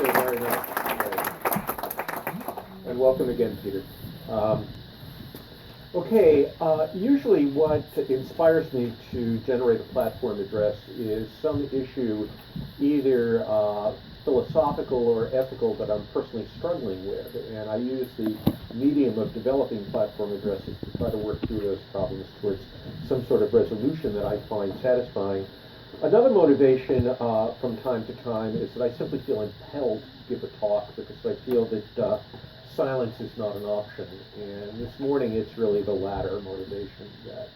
so very much. And welcome again, Peter. Usually what inspires me to generate a platform address is some issue, either philosophical or ethical, that I'm personally struggling with. And I use the medium of developing platform addresses to try to work through those problems towards some sort of resolution that I find satisfying. Another motivation from time to time is that I simply feel impelled to give a talk because I feel that silence is not an option. And this morning it's really the latter motivation that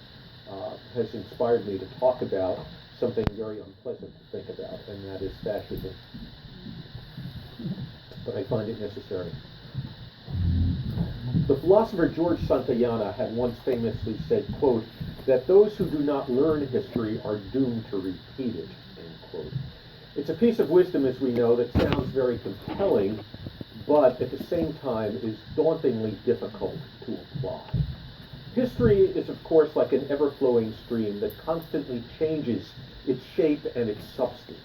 has inspired me to talk about something very unpleasant to think about, and that is fascism. But I find it necessary. The philosopher George Santayana had once famously said, quote, that those who do not learn history are doomed to repeat it, end quote. It's a piece of wisdom, as we know, that sounds very compelling, but at the same time is dauntingly difficult to apply. History is, of course, like an ever-flowing stream that constantly changes its shape and its substance.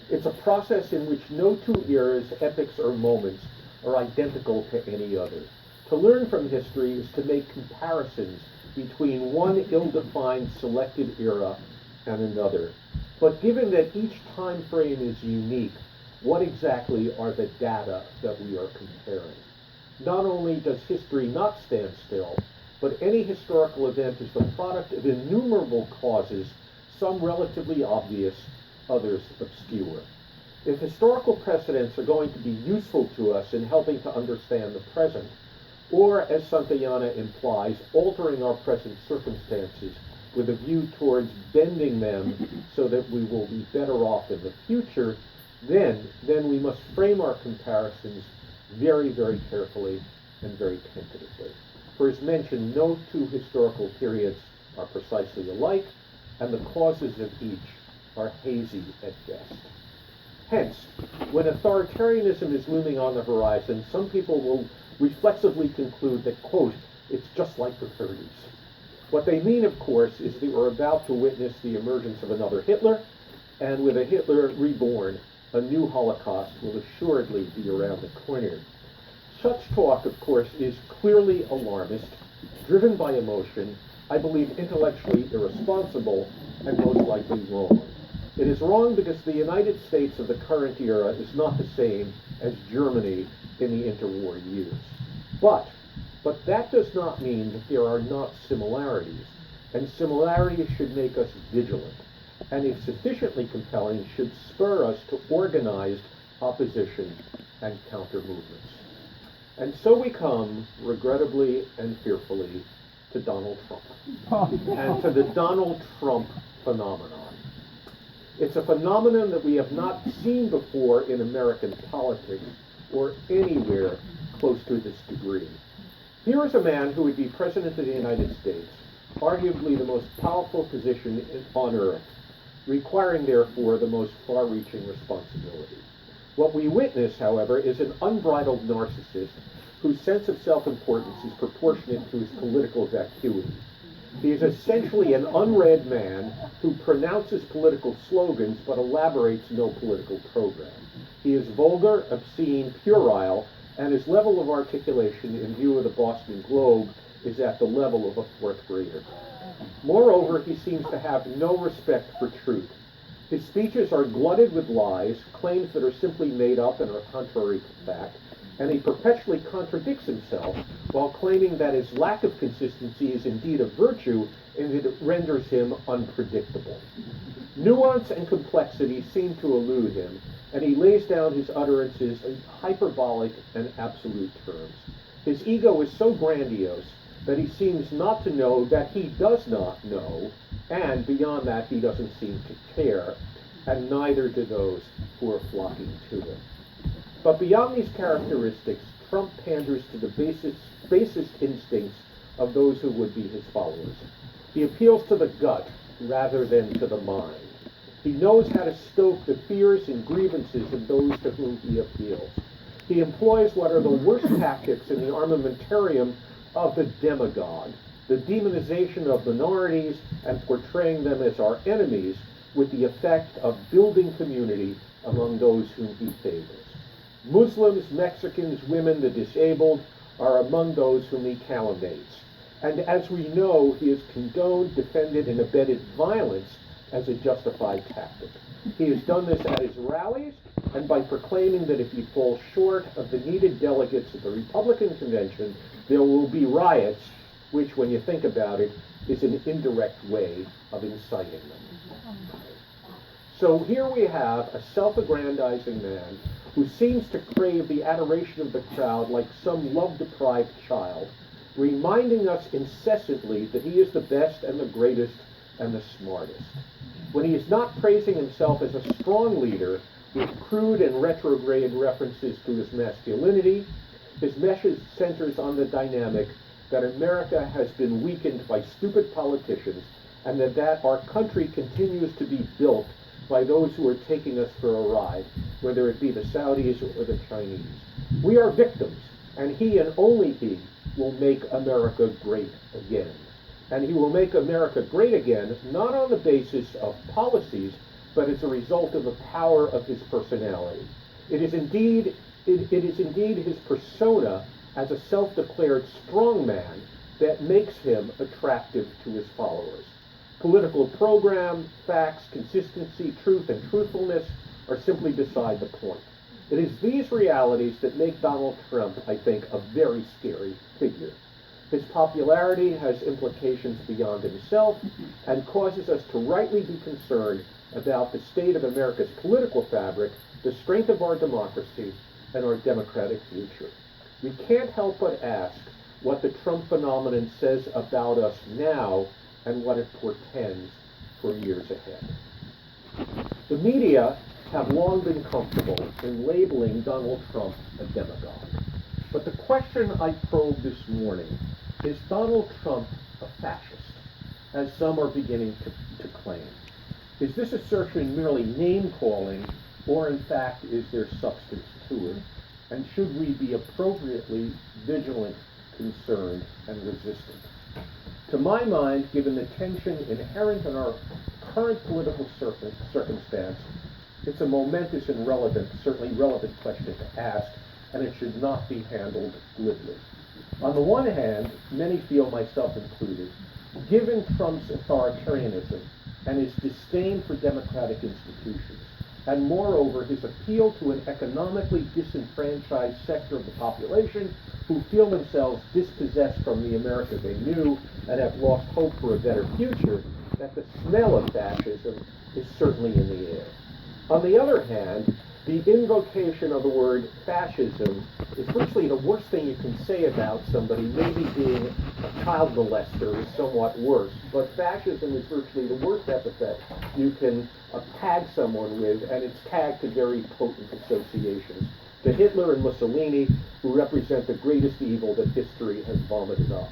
It's a process in which no two eras, epochs, or moments are identical to any other. To learn from history is to make comparisons between one ill-defined selected era and another. But given that each time frame is unique, what exactly are the data that we are comparing? Not only does history not stand still, but any historical event is the product of innumerable causes, some relatively obvious, others obscure. If historical precedents are going to be useful to us in helping to understand the present, or, as Santayana implies, altering our present circumstances with a view towards bending them so that we will be better off in the future, then we must frame our comparisons very, very carefully and very tentatively. For as mentioned, no two historical periods are precisely alike, and the causes of each are hazy at best. Hence, when authoritarianism is looming on the horizon, some people will reflexively conclude that, quote, it's just like the 30s. What they mean, of course, is that we're about to witness the emergence of another Hitler, and with a Hitler reborn, a new Holocaust will assuredly be around the corner. Such talk, of course, is clearly alarmist, driven by emotion, I believe intellectually irresponsible, and most likely wrong. It is wrong because the United States of the current era is not the same as Germany in the interwar years. But that does not mean that there are not similarities, and similarities should make us vigilant, and if sufficiently compelling, should spur us to organized opposition and counter-movements. And so we come, regrettably and fearfully, to Donald Trump, and to the Donald Trump phenomenon. It's a phenomenon that we have not seen before in American politics or anywhere close to this degree. Here is a man who would be President of the United States, arguably the most powerful position on earth, requiring, therefore, the most far-reaching responsibility. What we witness, however, is an unbridled narcissist whose sense of self-importance is proportionate to his political vacuity. He is essentially an unread man who pronounces political slogans but elaborates no political program. He is vulgar, obscene, puerile, and his level of articulation in view of the Boston Globe is at the level of a fourth grader. Moreover, he seems to have no respect for truth. His speeches are glutted with lies, claims that are simply made up and are contrary to fact, and he perpetually contradicts himself while claiming that his lack of consistency is indeed a virtue and that it renders him unpredictable. Nuance and complexity seem to elude him, and he lays down his utterances in hyperbolic and absolute terms. His ego is so grandiose that he seems not to know that he does not know, and beyond that he doesn't seem to care, and neither do those who are flocking to him. But beyond these characteristics, Trump panders to the basest instincts of those who would be his followers. He appeals to the gut rather than to the mind. He knows how to stoke the fears and grievances of those to whom he appeals. He employs what are the worst tactics in the armamentarium of the demagogue, the demonization of minorities and portraying them as our enemies with the effect of building community among those whom he favors. Muslims, Mexicans, women, the disabled are among those whom he calumniates. And as we know, he has condoned, defended, and abetted violence as a justified tactic. He has done this at his rallies and by proclaiming that if he falls short of the needed delegates at the Republican convention, there will be riots, which, when you think about it, is an indirect way of inciting them. So here we have a self-aggrandizing man who seems to crave the adoration of the crowd like some love-deprived child, reminding us incessantly that he is the best and the greatest and the smartest. When he is not praising himself as a strong leader with crude and retrograde references to his masculinity, his message centers on the dynamic that America has been weakened by stupid politicians and that our country continues to be built by those who are taking us for a ride, whether it be the Saudis or the Chinese. We are victims, and he and only he will make America great again. And he will make America great again, not on the basis of policies, but as a result of the power of his personality. It is indeed his persona as a self-declared strong man that makes him attractive to his followers. Political program, facts, consistency, truth, and truthfulness are simply beside the point. It is these realities that make Donald Trump, I think, a very scary figure. His popularity has implications beyond himself and causes us to rightly be concerned about the state of America's political fabric, the strength of our democracy, and our democratic future. We can't help but ask what the Trump phenomenon says about us now and what it portends for years ahead. The media have long been comfortable in labeling Donald Trump a demagogue. But the question I probe this morning is Donald Trump a fascist, as some are beginning to claim? Is this assertion merely name-calling, or in fact is there substance to it? And should we be appropriately vigilant, concerned, and resistant? To my mind, given the tension inherent in our current political circumstance, it's a momentous and certainly relevant question to ask, and it should not be handled glibly. On the one hand, many feel, myself included, given Trump's authoritarianism and his disdain for democratic institutions, and moreover his appeal to an economically disenfranchised sector of the population who feel themselves dispossessed from the America they knew and have lost hope for a better future, that the smell of fascism is certainly in the air. On the other hand, the invocation of the word fascism is virtually the worst thing you can say about somebody. Maybe being a child molester is somewhat worse, but fascism is virtually the worst epithet you can tag someone with, and it's tagged to very potent associations. To Hitler and Mussolini, who represent the greatest evil that history has vomited up.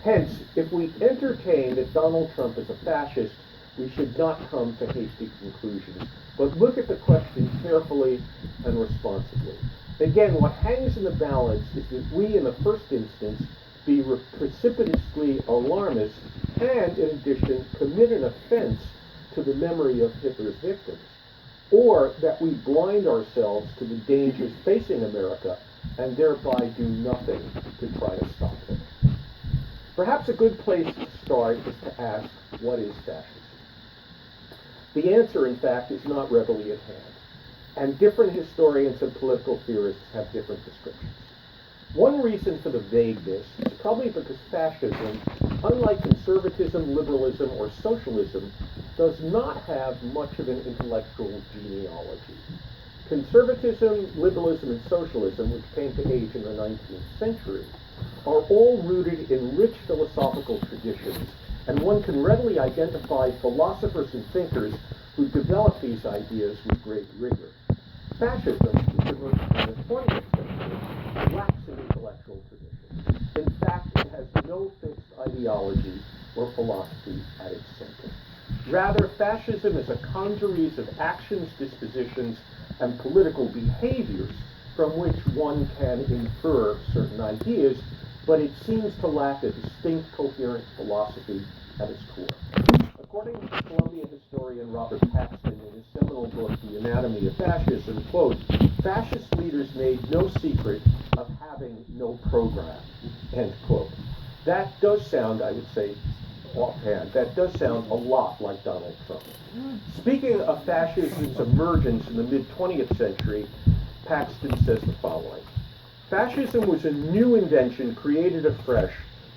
Hence, if we entertain that Donald Trump is a fascist, we should not come to hasty conclusions, but look at the question carefully and responsibly. Again, what hangs in the balance is that we, in the first instance, be precipitously alarmist and, in addition, commit an offense to the memory of Hitler's victims, or that we blind ourselves to the dangers facing America and thereby do nothing to try to stop them. Perhaps a good place to start is to ask, what is fascism? The answer, in fact, is not readily at hand, and different historians and political theorists have different descriptions. One reason for the vagueness is probably because fascism, unlike conservatism, liberalism, or socialism, does not have much of an intellectual genealogy. Conservatism, liberalism, and socialism, which came to age in the 19th century, are all rooted in rich philosophical traditions, and one can readily identify philosophers and thinkers who developed these ideas with great rigor. Fascism, which emerged in the 20th century, lacks an intellectual tradition. In fact, it has no fixed ideology or philosophy at its center. Rather, fascism is a congeries of actions, dispositions, and political behaviors from which one can infer certain ideas, but it seems to lack a distinct, coherent philosophy at its core. According to Columbia historian Robert Paxton in his seminal book, The Anatomy of Fascism, quote, fascist leaders made no secret of having no program, end quote. That does sound, I would say, offhand, that does sound a lot like Donald Trump. Speaking of fascism's emergence in the mid-20th century, Paxton says the following: fascism was a new invention created afresh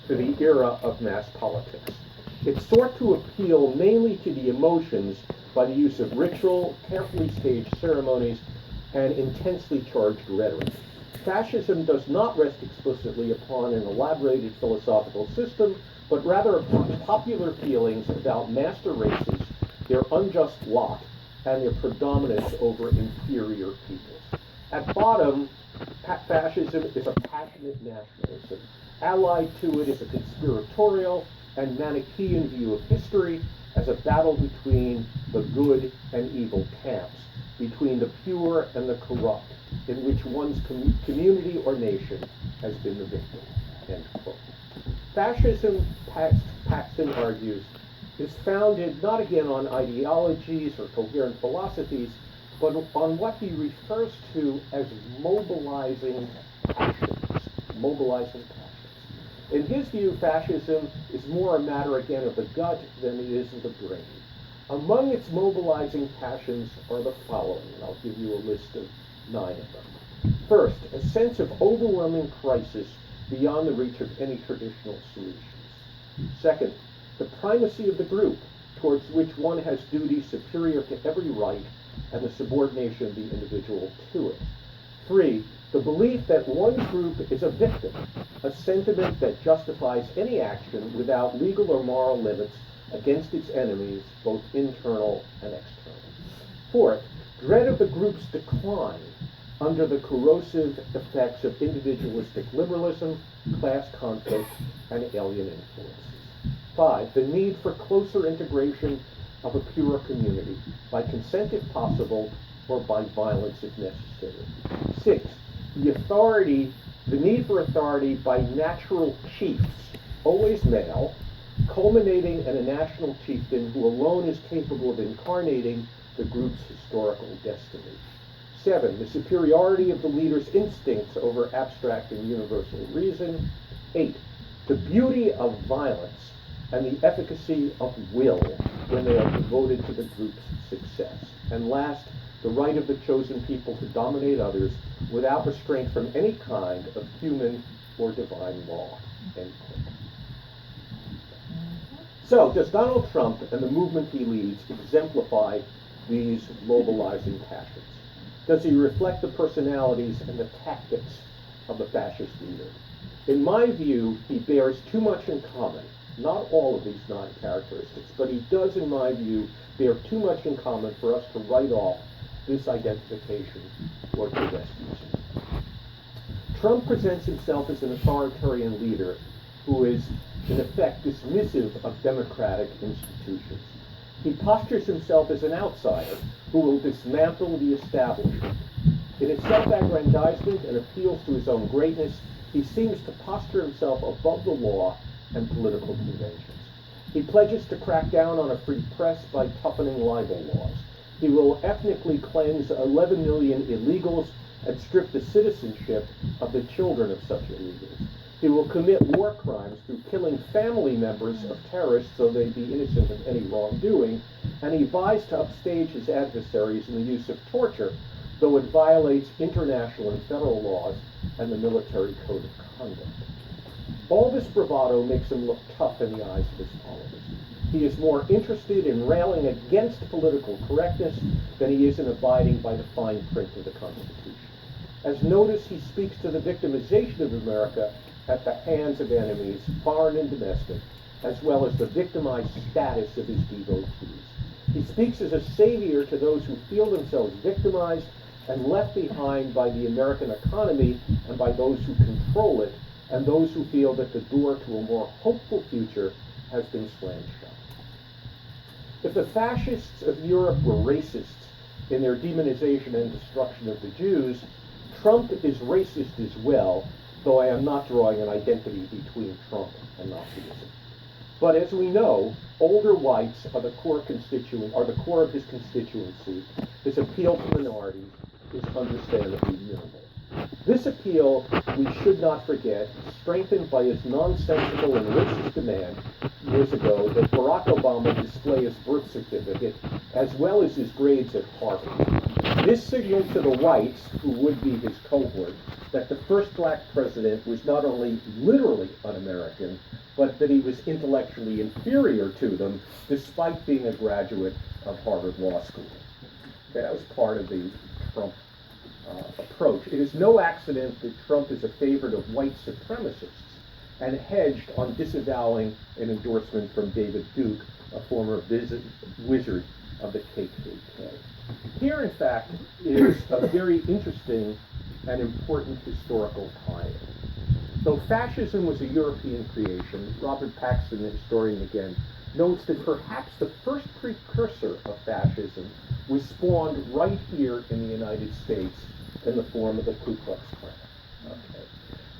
for the era of mass politics. It sought to appeal mainly to the emotions by the use of ritual, carefully staged ceremonies, and intensely charged rhetoric. Fascism does not rest explicitly upon an elaborated philosophical system, but rather upon popular feelings about master races, their unjust lot, and their predominance over inferior peoples. At bottom, fascism is a passionate nationalism. Allied to it is a conspiratorial and Manichaean view of history as a battle between the good and evil camps, between the pure and the corrupt, in which one's community or nation has been the victim, end quote. Fascism, Paxton argues, is founded not again on ideologies or coherent philosophies, but on what he refers to as mobilizing passions. Mobilizing passions. In his view, fascism is more a matter again of the gut than it is of the brain. Among its mobilizing passions are the following, and I'll give you a list of 9 of them. First, a sense of overwhelming crisis beyond the reach of any traditional solutions. Second, the primacy of the group, towards which one has duties superior to every right, and the subordination of the individual to it. 3, the belief that one group is a victim, a sentiment that justifies any action without legal or moral limits against its enemies, both internal and external. 4th, dread of the group's decline under the corrosive effects of individualistic liberalism, class conflict, and alien influences. 5, the need for closer integration of a pure community, by consent if possible, or by violence if necessary. 6, the need for authority by natural chiefs, always male, culminating in a national chieftain who alone is capable of incarnating the group's historical destiny. 7, the superiority of the leader's instincts over abstract and universal reason. 8, the beauty of violence and the efficacy of will when they are devoted to the group's success. And last, the right of the chosen people to dominate others without restraint from any kind of human or divine law. End quote. So, does Donald Trump and the movement he leads exemplify these mobilizing passions? Does he reflect the personalities and the tactics of the fascist leader? In my view, he bears too much in common. Not all of these 9 characteristics, but he does, in my view, bear too much in common for us to write off this identification or to rescue him. Trump presents himself as an authoritarian leader who is, in effect, dismissive of democratic institutions. He postures himself as an outsider who will dismantle the establishment. In his self-aggrandizement and appeals to his own greatness, he seems to posture himself above the law and political conventions. He pledges to crack down on a free press by toughening libel laws. He will ethnically cleanse 11 million illegals and strip the citizenship of the children of such illegals. He will commit war crimes through killing family members of terrorists so they be innocent of any wrongdoing, and he vies to upstage his adversaries in the use of torture, though it violates international and federal laws and the military code of conduct. All this bravado makes him look tough in the eyes of his followers. He is more interested in railing against political correctness than he is in abiding by the fine print of the Constitution. As notice, he speaks to the victimization of America at the hands of enemies, foreign and domestic, as well as the victimized status of his devotees. He speaks as a savior to those who feel themselves victimized and left behind by the American economy and by those who control it, and those who feel that the door to a more hopeful future has been slammed shut. If the fascists of Europe were racists in their demonization and destruction of the Jews, Trump is racist as well, though I am not drawing an identity between Trump and Nazism. But as we know, older whites are the core of his constituency. His appeal to minorities is understandably minimal. This appeal, we should not forget, strengthened by his nonsensical and racist demand years ago that Barack Obama display his birth certificate as well as his grades at Harvard. This signaled to the whites, who would be his cohort, that the first black president was not only literally un-American, but that he was intellectually inferior to them, despite being a graduate of Harvard Law School. Okay, that was part of the Trump approach. It is no accident that Trump is a favorite of white supremacists and hedged on disavowing an endorsement from David Duke, a former wizard of the KKK. Here, in fact, is a very interesting and important historical tie-in. Though fascism was a European creation, Robert Paxton, the historian again, notes that perhaps the first precursor of fascism was spawned right here in the United States in the form of the Ku Klux Klan. Okay.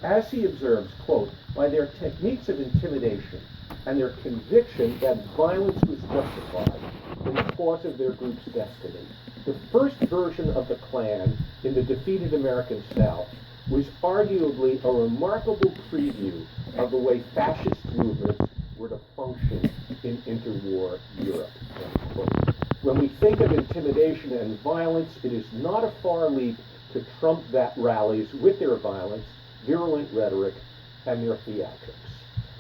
As he observes, quote, by their techniques of intimidation and their conviction that violence was justified in the cause of their group's destiny, the first version of the Klan in the defeated American South was arguably a remarkable preview of the way fascist movements were to function in interwar Europe, end quote. When we think of intimidation and violence, it is not a far leap to trump that rallies with their violence, virulent rhetoric, and their theatrics.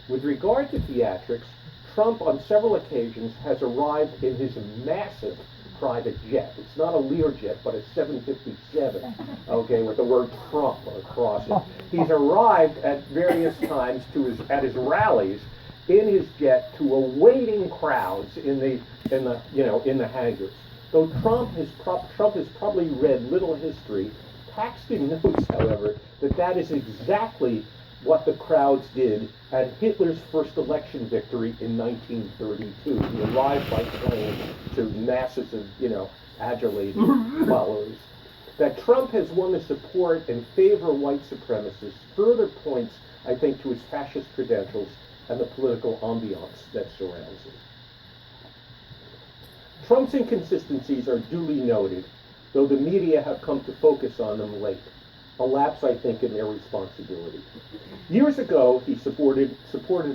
With regard to theatrics, Trump on several occasions has arrived in his massive private jet. It's not a Learjet, but a 757, okay, with the word Trump across it. He's arrived at various times at his rallies in his jet to awaiting crowds in the hangars. Though Trump has probably read little history, Paxton notes, however, that is exactly what the crowds did at Hitler's first election victory in 1932. He arrived by plane to masses of, adulated followers. That Trump has won the support and favor of white supremacists further points, I think, to his fascist credentials and the political ambiance that surrounds him. Trump's inconsistencies are duly noted, though the media have come to focus on them late. A lapse, I think, in their responsibility. Years ago, he supported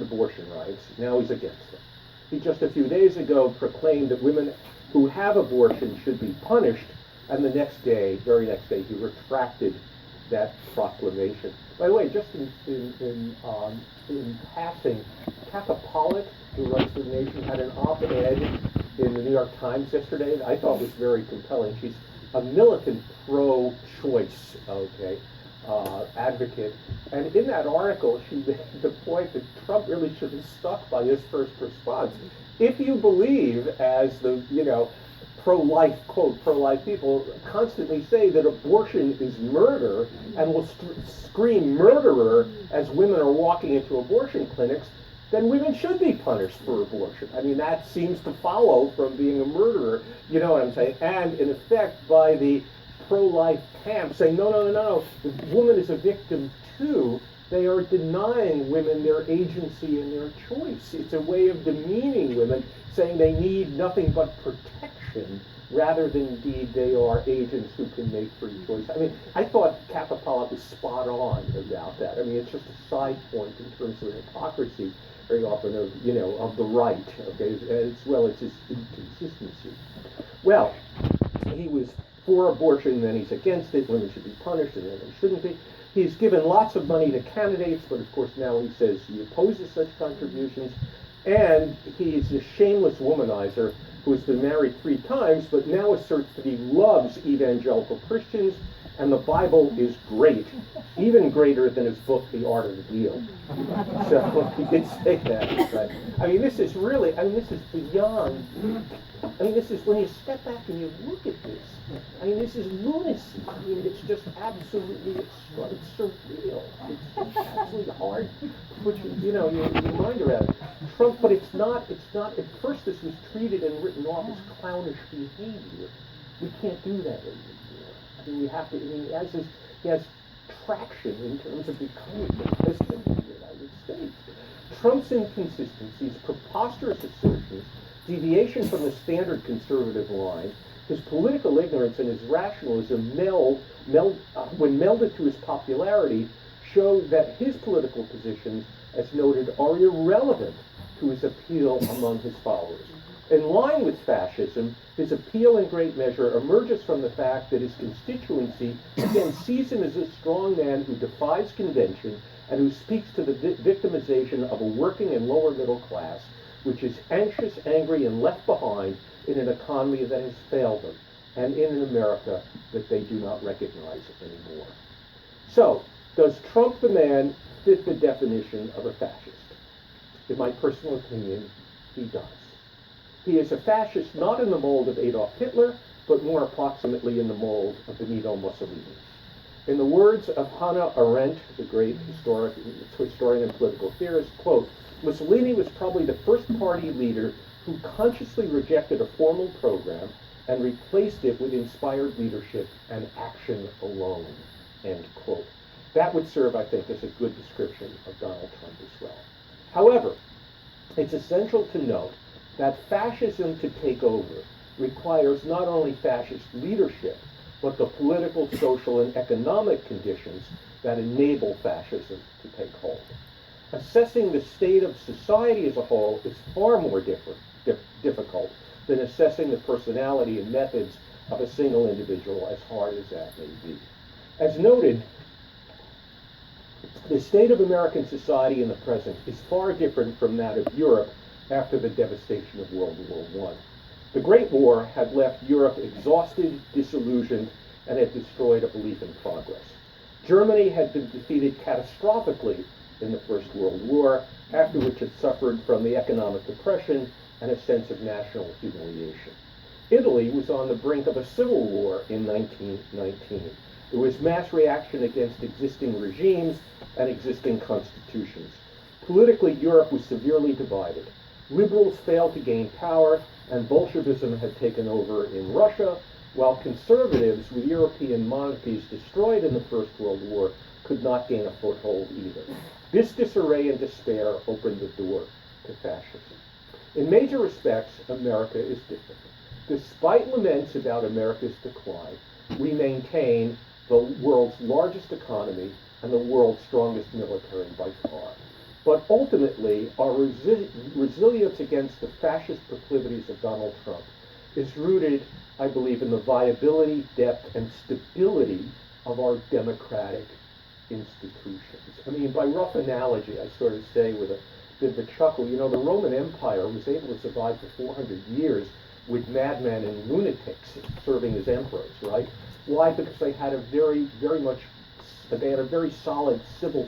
abortion rights. Now he's against them. He just a few days ago proclaimed that women who have abortion should be punished, and the very next day, he retracted that proclamation. By the way, just in passing, Katha Pollitt, who runs The Nation, had an op-ed in the New York Times yesterday that I thought was very compelling. She's a militant pro-choice, advocate. And in that article, she made the point that Trump really should have stuck by his first response. If you believe, as the, pro-life, quote, pro-life people constantly say that abortion is murder and will scream murderer as women are walking into abortion clinics, then women should be punished for abortion. I mean, that seems to follow from being a murderer, you know what I'm saying? And in effect, by the pro-life camp saying, no, the woman is a victim too, they are denying women their agency and their choice. It's a way of demeaning women, saying they need nothing but protection, rather than indeed they are agents who can make free choice. I mean, I thought Katha Pollitt was spot on about that. I mean, it's just a side point in terms of hypocrisy, very often of the right, as well as his inconsistency. Well, he was for abortion, then he's against it. Women should be punished, and then they shouldn't be. He's given lots of money to candidates, but of course now he says he opposes such contributions. And he's a shameless womanizer who has been married 3 times, but now asserts that he loves evangelical Christians, and the Bible is great, even greater than his book, The Art of the Deal. So he did say that. Right? I mean, this is beyond, this is, when you step back and you look at this, this is lunacy. I mean, it's just absolutely, it's surreal. It's absolutely hard to put your mind around it. Trump, but it's not, at first this was treated and written off as clownish behavior. We can't do that anymore. We have to, he has traction in terms of becoming the president of the United States. Trump's inconsistencies, preposterous assertions, deviation from the standard conservative line, His political ignorance and his rationalism when melded to his popularity, show that his political positions, as noted, are irrelevant to his appeal among his followers. In line with fascism, his appeal in great measure emerges from the fact that his constituency again sees him as a strong man who defies convention and who speaks to the victimization of a working and lower middle class, which is anxious, angry, and left behind in an economy that has failed them, and in an America that they do not recognize anymore. So, does Trump the man fit the definition of a fascist? In my personal opinion, he does. He is a fascist not in the mold of Adolf Hitler, but more approximately in the mold of Benito Mussolini. In the words of Hannah Arendt, the great historian and political theorist, quote, Mussolini was probably the first party leader who consciously rejected a formal program and replaced it with inspired leadership and action alone, end quote. That would serve, I think, as a good description of Donald Trump as well. However, it's essential to note that fascism to take over requires not only fascist leadership, but the political, social, and economic conditions that enable fascism to take hold. Assessing the state of society as a whole is far more difficult than assessing the personality and methods of a single individual, as hard as that may be. As noted, the state of American society in the present is far different from that of Europe after the devastation of World War I. The Great War had left Europe exhausted, disillusioned, and had destroyed a belief in progress. Germany had been defeated catastrophically in the First World War, after which it suffered from the economic depression and a sense of national humiliation. Italy was on the brink of a civil war in 1919. There was mass reaction against existing regimes and existing constitutions. Politically, Europe was severely divided. Liberals failed to gain power, and Bolshevism had taken over in Russia, while conservatives, with European monarchies destroyed in the First World War, could not gain a foothold either. This disarray and despair opened the door to fascism. In major respects, America is different. Despite laments about America's decline, we maintain the world's largest economy and the world's strongest military by far. But ultimately, our resilience against the fascist proclivities of Donald Trump is rooted, I believe, in the viability, depth, and stability of our democratic institutions. I mean, by rough analogy, I sort of say with a bit of a chuckle, you know, the Roman Empire was able to survive for 400 years with madmen and lunatics serving as emperors, right? Why? Because they had a very solid civil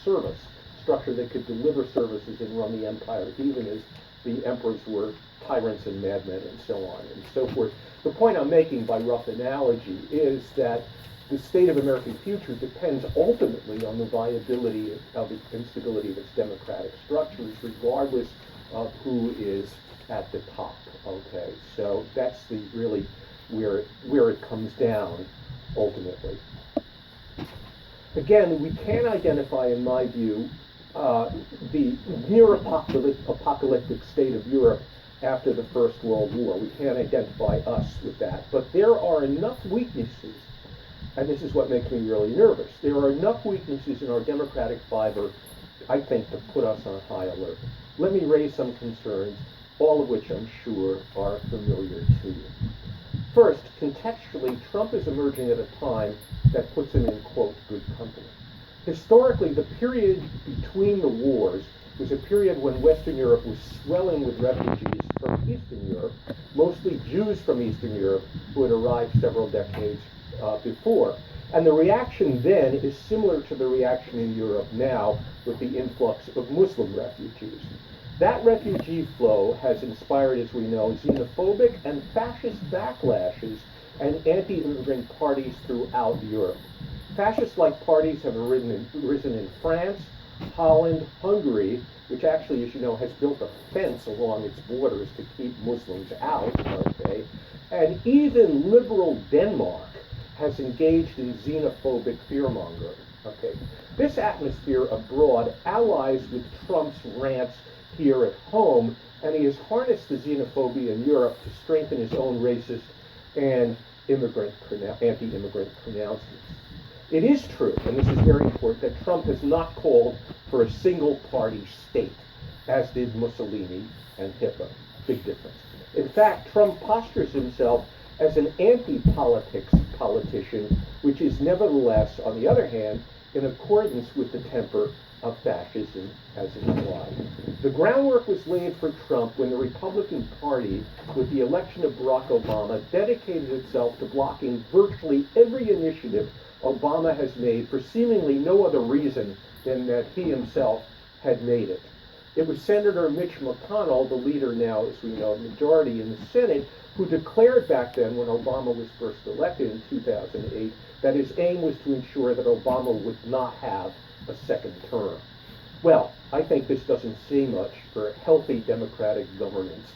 service structure that could deliver services and run the empire, even as the emperors were tyrants and madmen and so on and so forth. The point I'm making by rough analogy is that the state of American future depends ultimately on the viability and stability of its democratic structures, regardless of who is at the top. Okay, so that's really where it comes down ultimately. Again, we can identify, in my view, the near apocalyptic state of Europe after the First World War. We can't identify us with that, but there are enough weaknesses, and this is what makes me really nervous. There are enough weaknesses in our democratic fiber, I think, to put us on high alert. Let me raise some concerns, all of which I'm sure are familiar to you. First, contextually, Trump is emerging at a time that puts him in, quote, good company. Historically, the period between the wars was a period when Western Europe was swelling with refugees from Eastern Europe, mostly Jews from Eastern Europe who had arrived several decades before. And the reaction then is similar to the reaction in Europe now with the influx of Muslim refugees. That refugee flow has inspired, as we know, xenophobic and fascist backlashes and anti-immigrant parties throughout Europe. Fascist-like parties have arisen in France, Holland, Hungary, which actually, as you know, has built a fence along its borders to keep Muslims out, okay? And even liberal Denmark has engaged in xenophobic fear-mongering, okay? This atmosphere abroad allies with Trump's rants here at home, and he has harnessed the xenophobia in Europe to strengthen his own racist and anti-immigrant pronouncements. It is true, and this is very important, that Trump has not called for a single-party state, as did Mussolini and Hitler. Big difference. In fact, Trump postures himself as an anti-politics politician, which is nevertheless, on the other hand, in accordance with the temper of fascism as implied. The groundwork was laid for Trump when the Republican Party, with the election of Barack Obama, dedicated itself to blocking virtually every initiative Obama has made for seemingly no other reason than that he himself had made it. It was Senator Mitch McConnell, the leader now, as we know, majority in the Senate, who declared back then, when Obama was first elected in 2008, that his aim was to ensure that Obama would not have a second term. Well, I think this doesn't say much for healthy democratic governance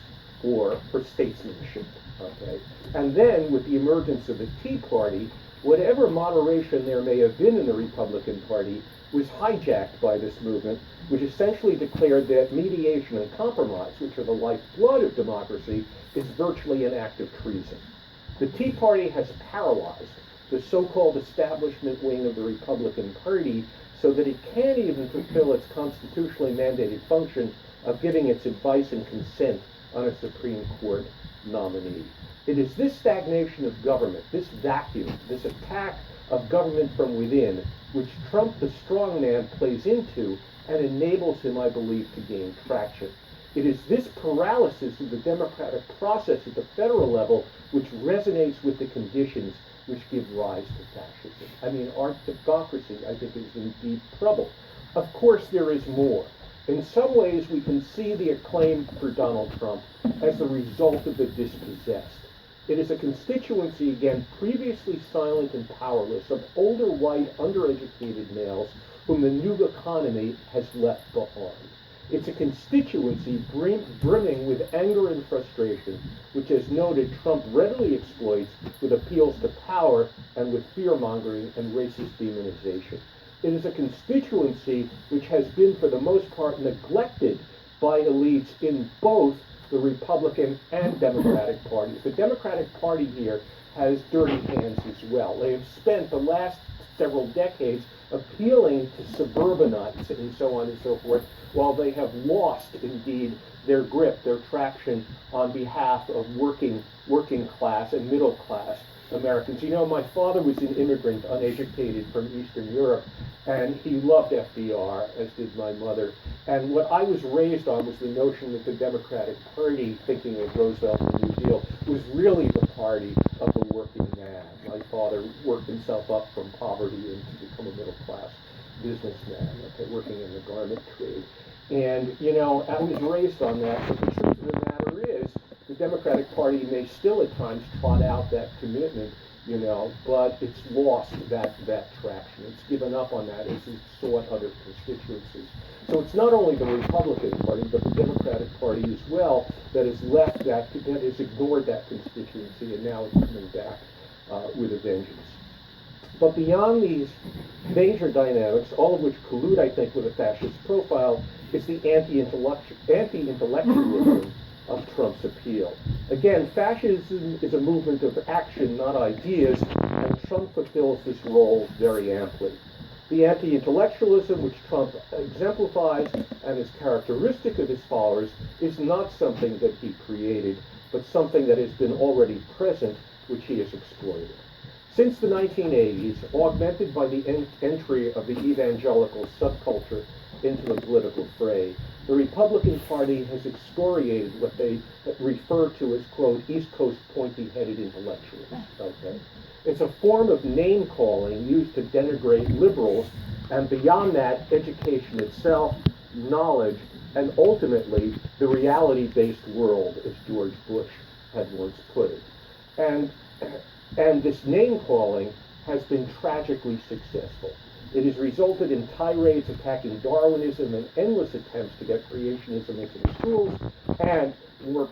or for statesmanship, okay? And then, with the emergence of the Tea Party, whatever moderation there may have been in the Republican Party was hijacked by this movement, which essentially declared that mediation and compromise, which are the lifeblood of democracy, is virtually an act of treason. The Tea Party has paralyzed the so-called establishment wing of the Republican Party so that it can't even fulfill its constitutionally mandated function of giving its advice and consent on a Supreme Court nominee. It is this stagnation of government, this vacuum, this attack of government from within, which Trump, the strongman, plays into and enables him, I believe, to gain traction. It is this paralysis of the democratic process at the federal level which resonates with the conditions which give rise to fascism. I mean, our democracy, I think, is in deep trouble. Of course, there is more. In some ways, we can see the acclaim for Donald Trump as the result of the dispossessed. It is a constituency, again, previously silent and powerless, of older, white, undereducated males whom the new economy has left behind. It's a constituency brimming with anger and frustration, which, as noted, Trump readily exploits with appeals to power and with fear-mongering and racist demonization. It is a constituency which has been, for the most part, neglected by elites in both the Republican and Democratic parties. The Democratic Party here has dirty hands as well. They have spent the last several decades appealing to suburbanites and so on and so forth, while they have lost, indeed, their grip, their traction on behalf of working class and middle class Americans. You know, my father was an immigrant, uneducated from Eastern Europe, and he loved FDR, as did my mother. And what I was raised on was the notion that the Democratic Party, thinking of Roosevelt and the New Deal, was really the party of the working man. My father worked himself up from poverty and to become a middle-class businessman, okay, working in the garment trade. And, you know, I was raised on that, but the truth of the matter is, the Democratic Party may still at times trot out that commitment, you know, but it's lost that traction. It's given up on that as it's sought other constituencies. So it's not only the Republican Party, but the Democratic Party as well that has left that has ignored that constituency, and now it's coming back with a vengeance. But beyond these major dynamics, all of which collude, I think, with a fascist profile, is the anti-intellectualism of Trump's appeal. Again, fascism is a movement of action, not ideas, and Trump fulfills this role very amply. The anti-intellectualism which Trump exemplifies and is characteristic of his followers is not something that he created, but something that has been already present, which he has exploited. Since the 1980s, augmented by the entry of the evangelical subculture into the political fray, the Republican Party has excoriated what they refer to as, quote, East Coast pointy-headed intellectuals, okay? It's a form of name-calling used to denigrate liberals, and beyond that, education itself, knowledge, and ultimately, the reality-based world, as George Bush had once put it. And this name-calling has been tragically successful. It has resulted in tirades attacking Darwinism and endless attempts to get creationism into the schools, and more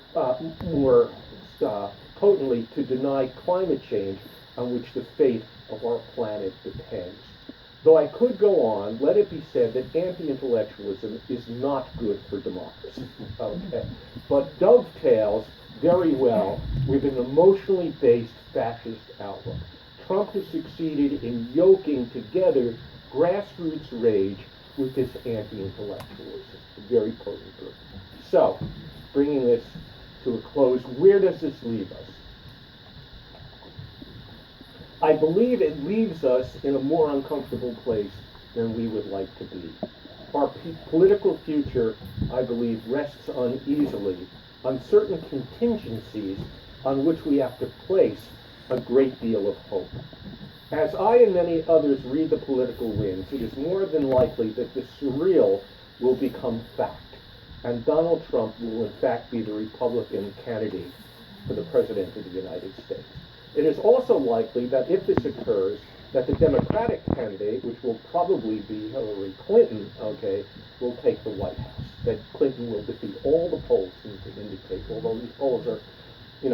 potently to deny climate change, on which the fate of our planet depends. Though I could go on, let it be said that anti-intellectualism is not good for democracy, okay? But dovetails very well with an emotionally based fascist outlook. Trump has succeeded in yoking together grassroots rage with this anti-intellectualism, a very potent group. So, bringing this to a close, where does this leave us? I believe it leaves us in a more uncomfortable place than we would like to be. Our political future, I believe, rests uneasily on certain contingencies on which we have to place a great deal of hope. As I and many others read the political winds, it is more than likely that the surreal will become fact, and Donald Trump will in fact be the Republican candidate for the President of the United States. It is also likely that if this occurs, that the Democratic candidate, which will probably be Hillary Clinton, okay, will take the White House. That Clinton will defeat. All the polls seem to indicate, although these polls are,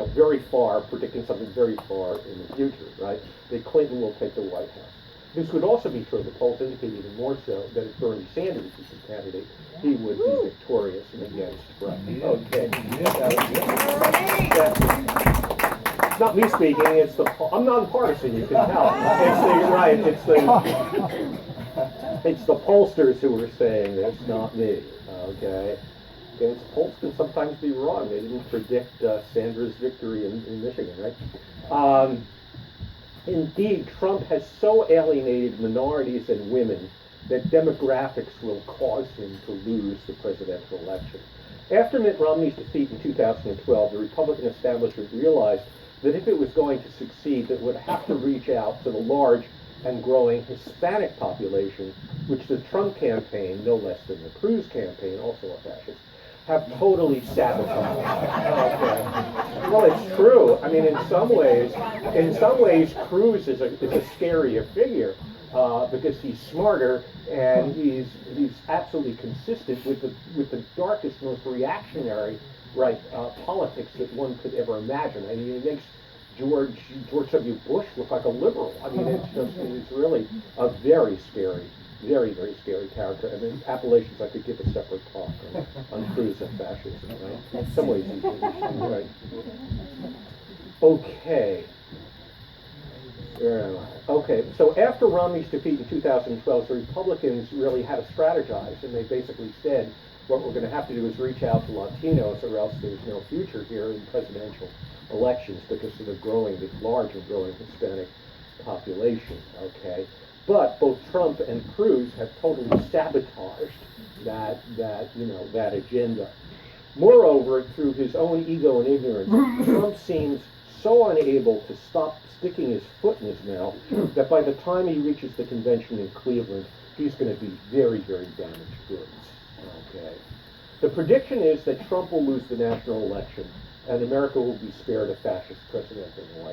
very far, predicting something very far in the future, right, that Clinton will take the White House. This would also be true. The polls indicate even more so that if Bernie Sanders is the candidate, he would be victorious and against Trump. Okay. It's not me speaking, I'm nonpartisan, you can tell. It's the pollsters who are saying this, not me, okay? And polls can sometimes be wrong. They didn't predict Sanders' victory in Michigan, right? Indeed, Trump has so alienated minorities and women that demographics will cause him to lose the presidential election. After Mitt Romney's defeat in 2012, the Republican establishment realized that if it was going to succeed, it would have to reach out to the large and growing Hispanic population, which the Trump campaign, no less than the Cruz campaign, also a fascist, have totally sabotaged. Okay. Well, it's true. I mean, in some ways, Cruz is a scarier figure because he's smarter and he's absolutely consistent with the darkest, most reactionary politics that one could ever imagine. I mean, it makes George W. Bush look like a liberal. I mean, it's really a very scary, very, very scary character. I mean, Appalachians, I could give a separate talk on Cruz and fascism, right? In some ways, he's right. Okay. Where am I? Okay, so after Romney's defeat in 2012, the Republicans really had to strategize, and they basically said, what we're going to have to do is reach out to Latinos, or else there's no future here in presidential elections because of the large and growing Hispanic population, okay? But both Trump and Cruz have totally sabotaged that agenda. Moreover, through his own ego and ignorance, Trump seems so unable to stop sticking his foot in his mouth that by the time he reaches the convention in Cleveland, he's going to be very, very damaged goods. Okay. The prediction is that Trump will lose the national election and America will be spared a fascist president in the White House.